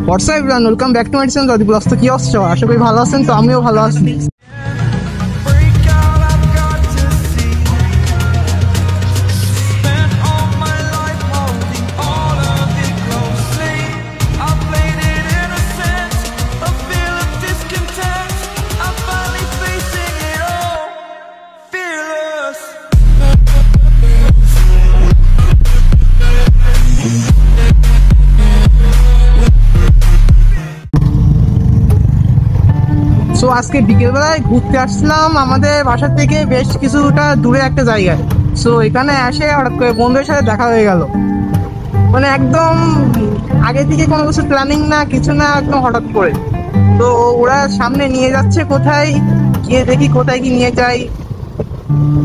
WhatsApp everyone, welcome back to my channel দাদি blogs. তো কি অবস্থা? আশা করি ভালো আছেন। তো আমিও ভালো আছি। তো আজকে বিকেলবেলায় ঘুরতে আসলাম আমাদের বাসা থেকে বেশ কিছুটা দূরে একটা জায়গায়। সো এখানে এসে হঠাৎ করে বন্ধুদের সাথে দেখা হয়ে গেল। মানে একদম আগে থেকে কোনো কিছু প্ল্যানিং না, কিছু না, একদম হঠাৎ করে। তো ওরা সামনে নিয়ে যাচ্ছে কোথায়, গিয়ে দেখি কোথায় কি নিয়ে যাই।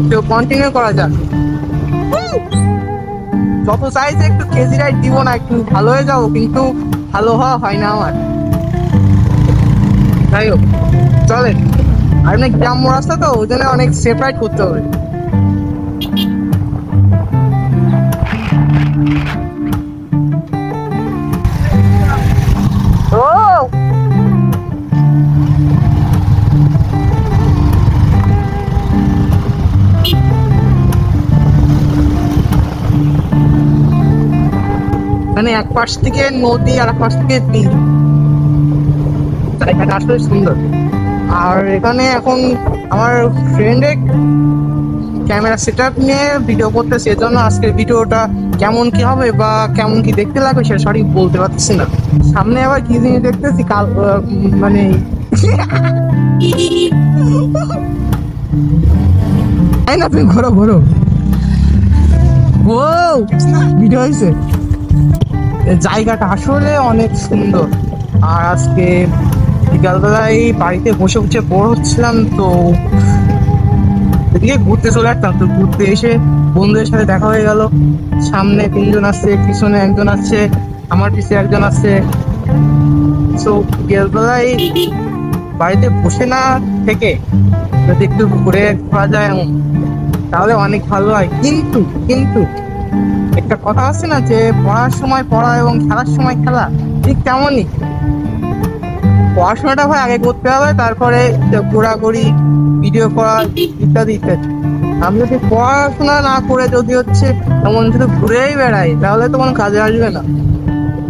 তো কন্টিনিউ করা যাক। যত চাইছে একটু কেজি রাইড দিব না, একটু ভালো হয়ে যাবো, কিন্তু ভালো হওয়া হয় না আমার। যাই হোক, চলেন। আর অনেক গ্রাম্য রাস্তা, তো ওই জন্য অনেক সেফ রাইড করতে হবে। মানে এক পাশ থেকে নদী আর এক পাশ থেকে বিল। জায়গাটা আসলে সুন্দর। আর এখানে এখন আমার ফ্রেন্ডে ক্যামেরা সেট আপ নিয়ে ভিডিও করতেছে, এজন্য আজকের ভিডিওটা কেমন কি হবে বা কেমন কি দেখতে লাগবে সেটা সঠিক বলতে পারছি না। সামনে আবার কি জিনিস দেখতেছি, কাল মানে তাই না, তুমি ঘোরো ঘোরো। ও ভিডিও হয়েছে। জায়গাটা আসলে অনেক সুন্দর। আর আজকে বিকালবেলায় বাড়িতে বসে বসে বোর হচ্ছিলাম, তো এদিকে ঘুরতে চলে আসতাম। তো ঘুরতে এসে বন্ধুদের সাথে দেখা হয়ে গেল। সামনে 3 জন আসছে, পিছনে 1 জন আসছে, আমার পিছনে 1 জন আসছে। তো বিকালবেলায় বাড়িতে বসে না থেকে যদি একটু ঘুরে খাওয়া যায় তাহলে অনেক ভালো হয়। কিন্তু কিন্তু একটা কথা আছে না, যে পড়ার সময় পড়া এবং খেলার সময় খেলা, ঠিক তেমনই পড়াশোনাটা ভাই আগে করতে হবে, তারপরে ঘোরাঘুরি, ভিডিও করা ইত্যাদি ইত্যাদি। আমি যদি পড়াশোনা না করে যদি এমন শুধু ঘুরেই বেড়াই, তাহলে তো কোনো কাজে আসবে না।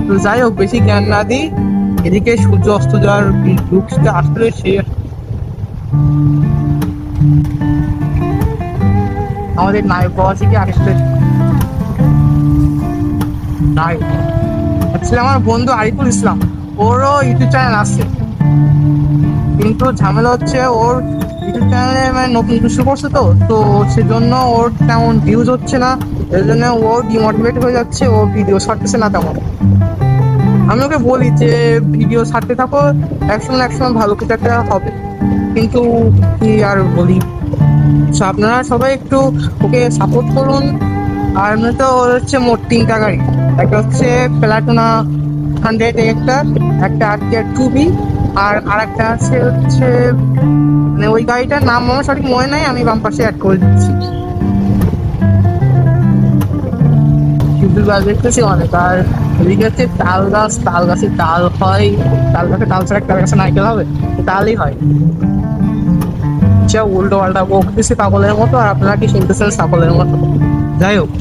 তো যাই হোক, বেশি জ্ঞান না দিই। এদিকে সূর্য অস্ত যাওয়ার লুকসটা আসলে সে আমাদের নায়ক প্রবাসীকে আসলে নায়ক আসলে আমার বন্ধু আরিফুল ইসলাম, ওরও ইউটিউব চ্যানেল আছে। কিন্তু ঝামেলা হচ্ছে, ওর ইউটিউব চ্যানেলে মানে নতুন কিছু করছে, তো সেজন্য ওর তেমন ভিউজ হচ্ছে না। এর জন্য ও ডিমোটিভেট হয়ে যাচ্ছে, ও ভিডিও ছাড়তেছে না তেমন। আমি ওকে বলি যে ভিডিও ছাড়তে থাকো, একসময় ভালো কিছু একটা হবে। কিন্তু কি আর বলি, আপনারা সবাই একটু ওকে সাপোর্ট করুন। আর এমনিতে ওর মোট 3টা গাড়ি, একটা হচ্ছে প্লাটুনা 100, একটা আরটিআর 2B, আর আরেকটা হচ্ছে মানে ওই গাড়িটার নাম আমার সঠিক মনে নাই, আমি বাম পাশে অ্যাড করে দিচ্ছি। কিন্তু গাছ দেখতেছি অনেক। আর এদিকে হচ্ছে তাল গাছ, তাল গাছে তাল হয়। তাল গাছে তাল ছাড়া তাল গাছে নারকেল হবে? তালই হয়। উল্টো পাল্টা বকতেছি পাগলের মতো, আর আপনারা কি শুনতেছেন ছাগলের মতো। যাই হোক,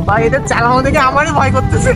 ভাই এদের চালানো দেখে আমারই ভয় করতেছে।